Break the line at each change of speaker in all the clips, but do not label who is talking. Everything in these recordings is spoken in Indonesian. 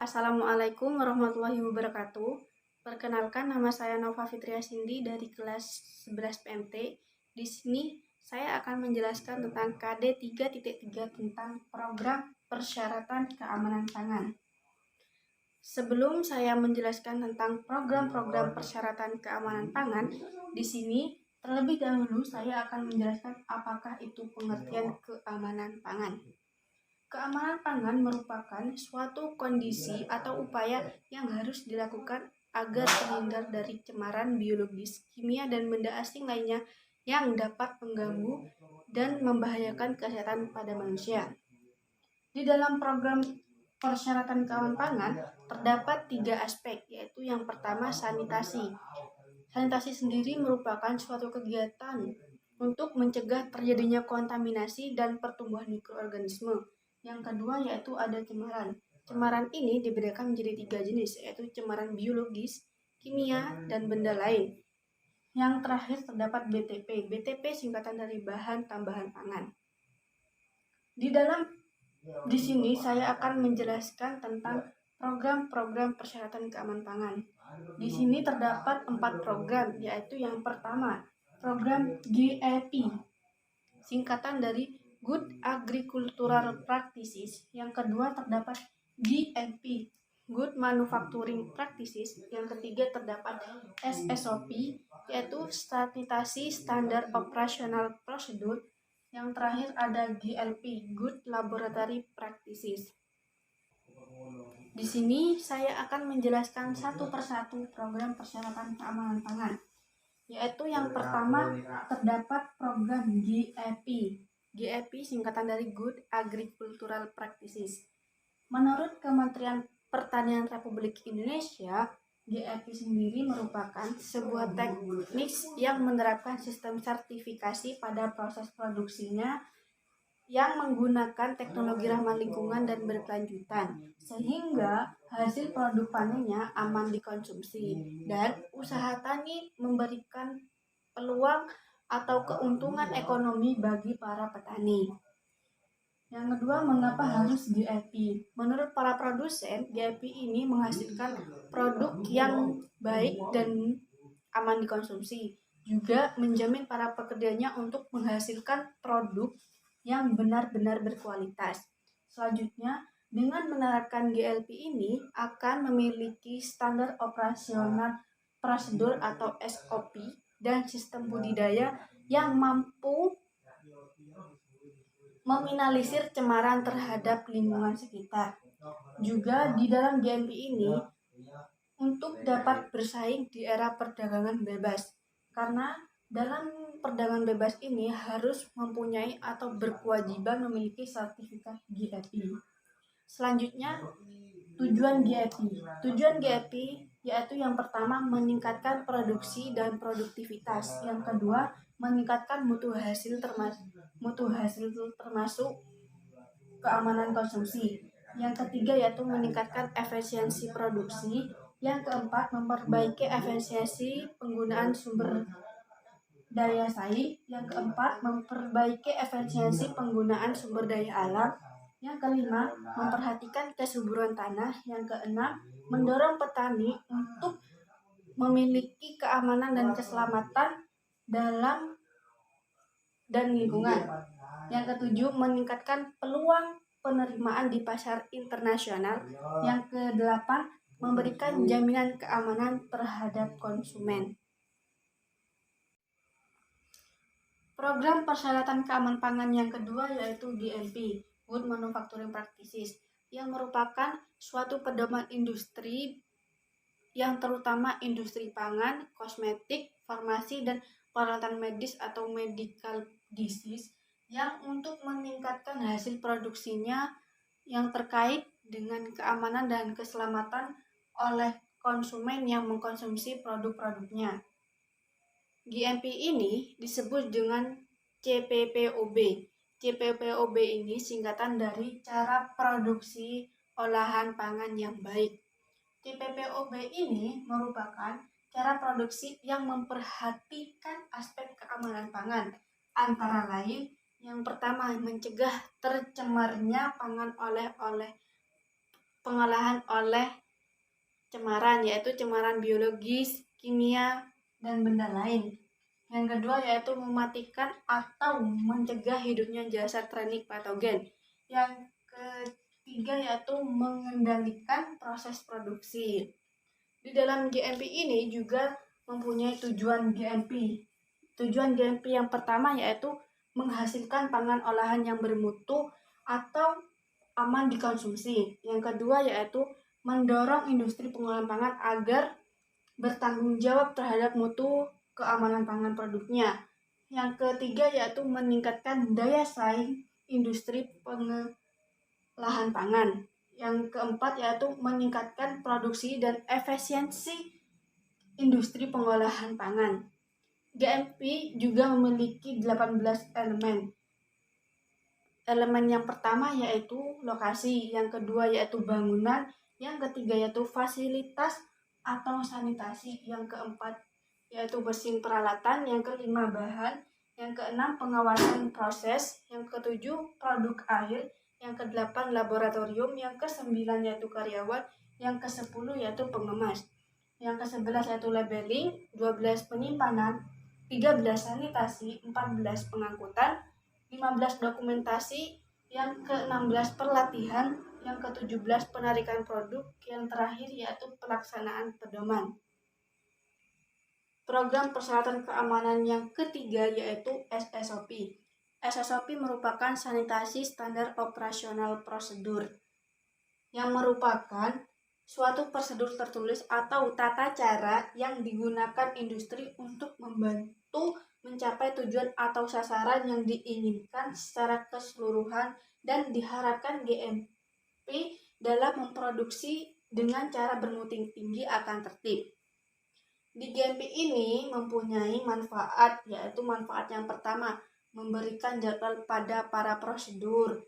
Assalamualaikum warahmatullahi wabarakatuh. Perkenalkan, nama saya Nova Fitria Cindy dari kelas 11 PMT. Di sini saya akan menjelaskan tentang KD 3.3 tentang program persyaratan keamanan pangan. Sebelum saya menjelaskan tentang program-program persyaratan keamanan pangan, di sini terlebih dahulu saya akan menjelaskan apakah itu pengertian keamanan pangan. Keamanan pangan merupakan suatu kondisi atau upaya yang harus dilakukan agar terhindar dari cemaran biologis, kimia, dan benda asing lainnya yang dapat mengganggu dan membahayakan kesehatan pada manusia. Di dalam program persyaratan keamanan pangan terdapat 3 aspek, yaitu yang pertama sanitasi. Sanitasi sendiri merupakan suatu kegiatan untuk mencegah terjadinya kontaminasi dan pertumbuhan mikroorganisme. Yang kedua yaitu ada cemaran. Cemaran ini dibedakan menjadi 3 jenis, yaitu cemaran biologis, kimia, dan benda lain. Yang terakhir terdapat BTP. BTP singkatan dari bahan tambahan pangan. Di sini saya akan menjelaskan tentang program-program persyaratan keamanan pangan. Di sini terdapat 4 program, yaitu yang pertama, program GAP, singkatan dari Good Agricultural Practices. Yang kedua terdapat GMP, Good Manufacturing Practices. Yang ketiga terdapat SSOP, yaitu Sanitasi Standar Operational Procedure. Yang terakhir ada GLP, Good Laboratory Practices. Di sini saya akan menjelaskan satu persatu program persyaratan keamanan pangan, yaitu yang pertama terdapat program GAP. GAP singkatan dari Good Agricultural Practices. Menurut Kementerian Pertanian Republik Indonesia, GAP sendiri merupakan sebuah teknik yang menerapkan sistem sertifikasi pada proses produksinya yang menggunakan teknologi ramah lingkungan dan berkelanjutan, sehingga hasil produk panennya aman dikonsumsi dan usaha tani memberikan peluang atau keuntungan ekonomi bagi para petani. Yang kedua, mengapa harus GAP? Menurut para produsen, GAP ini menghasilkan produk yang baik dan aman dikonsumsi, juga menjamin para pekerjanya untuk menghasilkan produk yang benar-benar berkualitas. Selanjutnya, dengan menerapkan GLP ini akan memiliki standar operasional prosedur atau SOP dan sistem budidaya yang mampu meminimalisir cemaran terhadap lingkungan sekitar. Juga di dalam GLP ini untuk dapat bersaing di era perdagangan bebas, karena dalam perdagangan bebas ini harus mempunyai atau berkewajiban memiliki sertifikat GAP. Selanjutnya, tujuan GAP. Tujuan GAP yaitu yang pertama meningkatkan produksi dan produktivitas. Yang kedua, meningkatkan mutu hasil termasuk keamanan konsumsi. Yang ketiga yaitu meningkatkan efisiensi produksi. Yang keempat, memperbaiki efisiensi penggunaan sumber daya saing. Yang keempat, memperbaiki efisiensi penggunaan sumber daya alam. Yang kelima, memperhatikan kesuburan tanah. Yang keenam, mendorong petani untuk memiliki keamanan dan keselamatan dalam dan lingkungan. Yang ketujuh, meningkatkan peluang penerimaan di pasar internasional. Yang kedelapan, memberikan jaminan keamanan terhadap konsumen. Program persyaratan keamanan pangan yang kedua yaitu GMP, Good Manufacturing Practices, yang merupakan suatu pedoman industri yang terutama industri pangan, kosmetik, farmasi, dan peralatan medis atau medical disease yang untuk meningkatkan hasil produksinya yang terkait dengan keamanan dan keselamatan oleh konsumen yang mengkonsumsi produk-produknya. GMP ini disebut dengan CPPOB. CPPOB ini singkatan dari cara produksi olahan pangan yang baik. CPPOB ini merupakan cara produksi yang memperhatikan aspek keamanan pangan, antara lain yang pertama mencegah tercemarnya pangan oleh pengolahan oleh cemaran, yaitu cemaran biologis, kimia, dan benda lain. Yang kedua yaitu mematikan atau mencegah hidupnya jasad transnik patogen. Yang ketiga yaitu mengendalikan proses produksi. Di dalam GMP ini juga mempunyai tujuan GMP. Tujuan GMP yang pertama yaitu menghasilkan pangan olahan yang bermutu atau aman dikonsumsi. Yang kedua yaitu mendorong industri pengolahan pangan agar bertanggung jawab terhadap mutu keamanan pangan produknya. Yang ketiga yaitu meningkatkan daya saing industri pengolahan pangan. Yang keempat yaitu meningkatkan produksi dan efisiensi industri pengolahan pangan. GMP juga memiliki 18 elemen. Elemen yang pertama yaitu lokasi, yang kedua yaitu bangunan, yang ketiga yaitu fasilitas atau sanitasi, yang keempat yaitu mesin peralatan, yang kelima bahan, yang keenam pengawasan proses, yang ketujuh produk akhir, yang kedelapan laboratorium, yang kesembilan yaitu karyawan, yang kesepuluh yaitu pengemas, yang kesebelas yaitu labeling, 12 penyimpanan, 13 sanitasi, 14 pengangkutan, 15 dokumentasi, yang ke-16 pelatihan, yang ke-17 penarikan produk, yang terakhir yaitu pelaksanaan pedoman. Program persyaratan keamanan yang ketiga yaitu SSOP. SSOP merupakan sanitasi standar operasional prosedur yang merupakan suatu prosedur tertulis atau tata cara yang digunakan industri untuk membantu mencapai tujuan atau sasaran yang diinginkan secara keseluruhan dan diharapkan GMP dalam memproduksi dengan cara bermutu tinggi akan tertib. Di GMP ini mempunyai manfaat, yaitu manfaat yang pertama, memberikan jadwal pada para prosedur.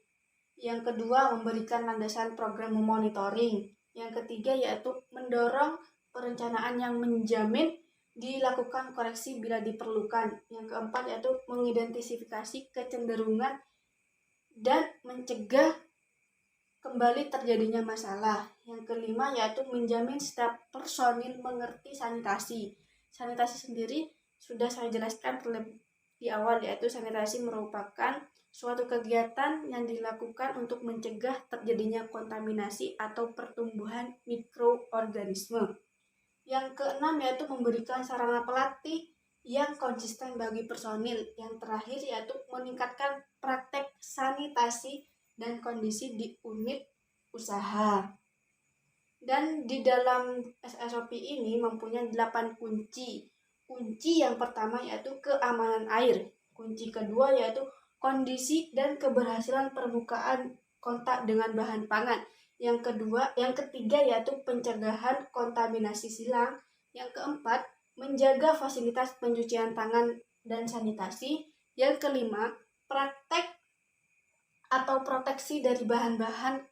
Yang kedua, memberikan landasan program monitoring. Yang ketiga, yaitu mendorong perencanaan yang menjamin dilakukan koreksi bila diperlukan. Yang keempat, yaitu mengidentifikasi kecenderungan dan mencegah kembali terjadinya masalah. Yang kelima yaitu menjamin setiap personil mengerti sanitasi. Sanitasi sendiri sudah saya jelaskan terlebih di awal, yaitu sanitasi merupakan suatu kegiatan yang dilakukan untuk mencegah terjadinya kontaminasi atau pertumbuhan mikroorganisme. Yang keenam yaitu memberikan sarana pelatih yang konsisten bagi personil. Yang terakhir yaitu meningkatkan praktek sanitasi dan kondisi di unit usaha. Dan di dalam SSOP ini mempunyai 8 kunci. Kunci yang pertama yaitu keamanan air. Kunci kedua yaitu kondisi dan keberhasilan permukaan kontak dengan bahan pangan. Yang ketiga yaitu pencegahan kontaminasi silang. Yang keempat, menjaga fasilitas pencucian tangan dan sanitasi. Yang kelima, praktek atau proteksi dari bahan-bahan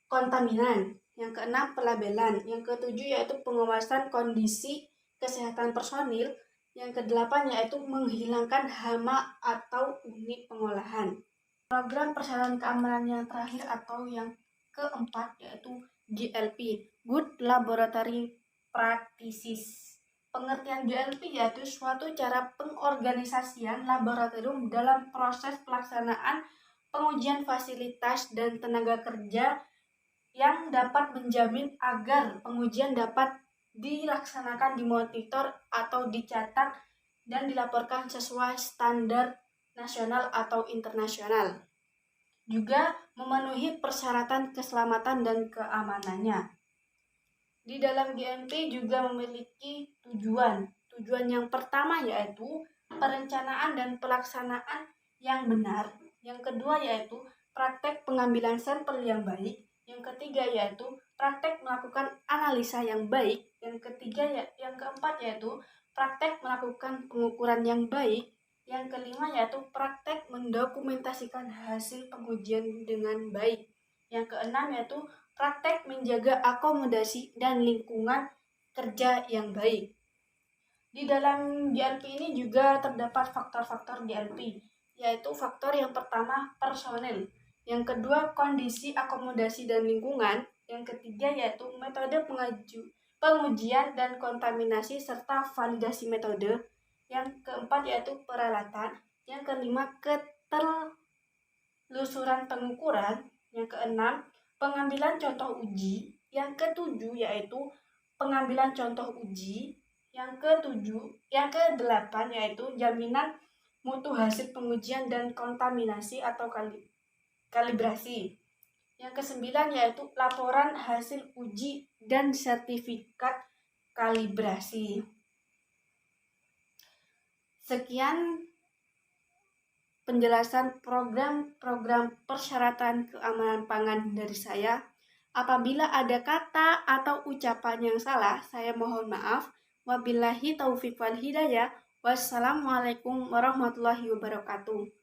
kontaminan. Yang keenam, pelabelan. Yang ketujuh yaitu pengawasan kondisi kesehatan personil. Yang kedelapan yaitu menghilangkan hama atau unit pengolahan. Program persyaratan keamanan yang terakhir atau yang keempat yaitu GLP, Good Laboratory Practices. Pengertian GLP yaitu suatu cara pengorganisasian laboratorium dalam proses pelaksanaan pengujian fasilitas dan tenaga kerja yang dapat menjamin agar pengujian dapat dilaksanakan, dimonitor atau dicatat dan dilaporkan sesuai standar nasional atau internasional. Juga memenuhi persyaratan keselamatan dan keamanannya. Di dalam GMP juga memiliki tujuan. Tujuan yang pertama yaitu perencanaan dan pelaksanaan yang benar. Yang kedua yaitu praktek pengambilan sampel yang baik. Yang ketiga yaitu praktek melakukan analisa yang baik. Yang keempat yaitu praktek melakukan pengukuran yang baik. Yang kelima yaitu praktek mendokumentasikan hasil pengujian dengan baik. Yang keenam yaitu praktek menjaga akomodasi dan lingkungan kerja yang baik. Di dalam GLP ini juga terdapat faktor-faktor GLP, yaitu faktor yang pertama personel. Yang kedua, kondisi akomodasi dan lingkungan. Yang ketiga yaitu metode pengujian dan kontaminasi serta validasi metode. Yang keempat yaitu peralatan. Yang kelima, ketelusuran pengukuran. Yang keenam, pengambilan contoh uji. Yang ketujuh yaitu pengambilan contoh uji. Yang kedelapan yaitu jaminan mutu hasil pengujian dan kontaminasi atau kalibrasi. Yang kesembilan yaitu laporan hasil uji dan sertifikat kalibrasi. Sekian penjelasan program-program persyaratan keamanan pangan dari saya. Apabila ada kata atau ucapan yang salah, saya mohon maaf. Wabillahi taufiq wal hidayah. Wassalamualaikum warahmatullahi wabarakatuh.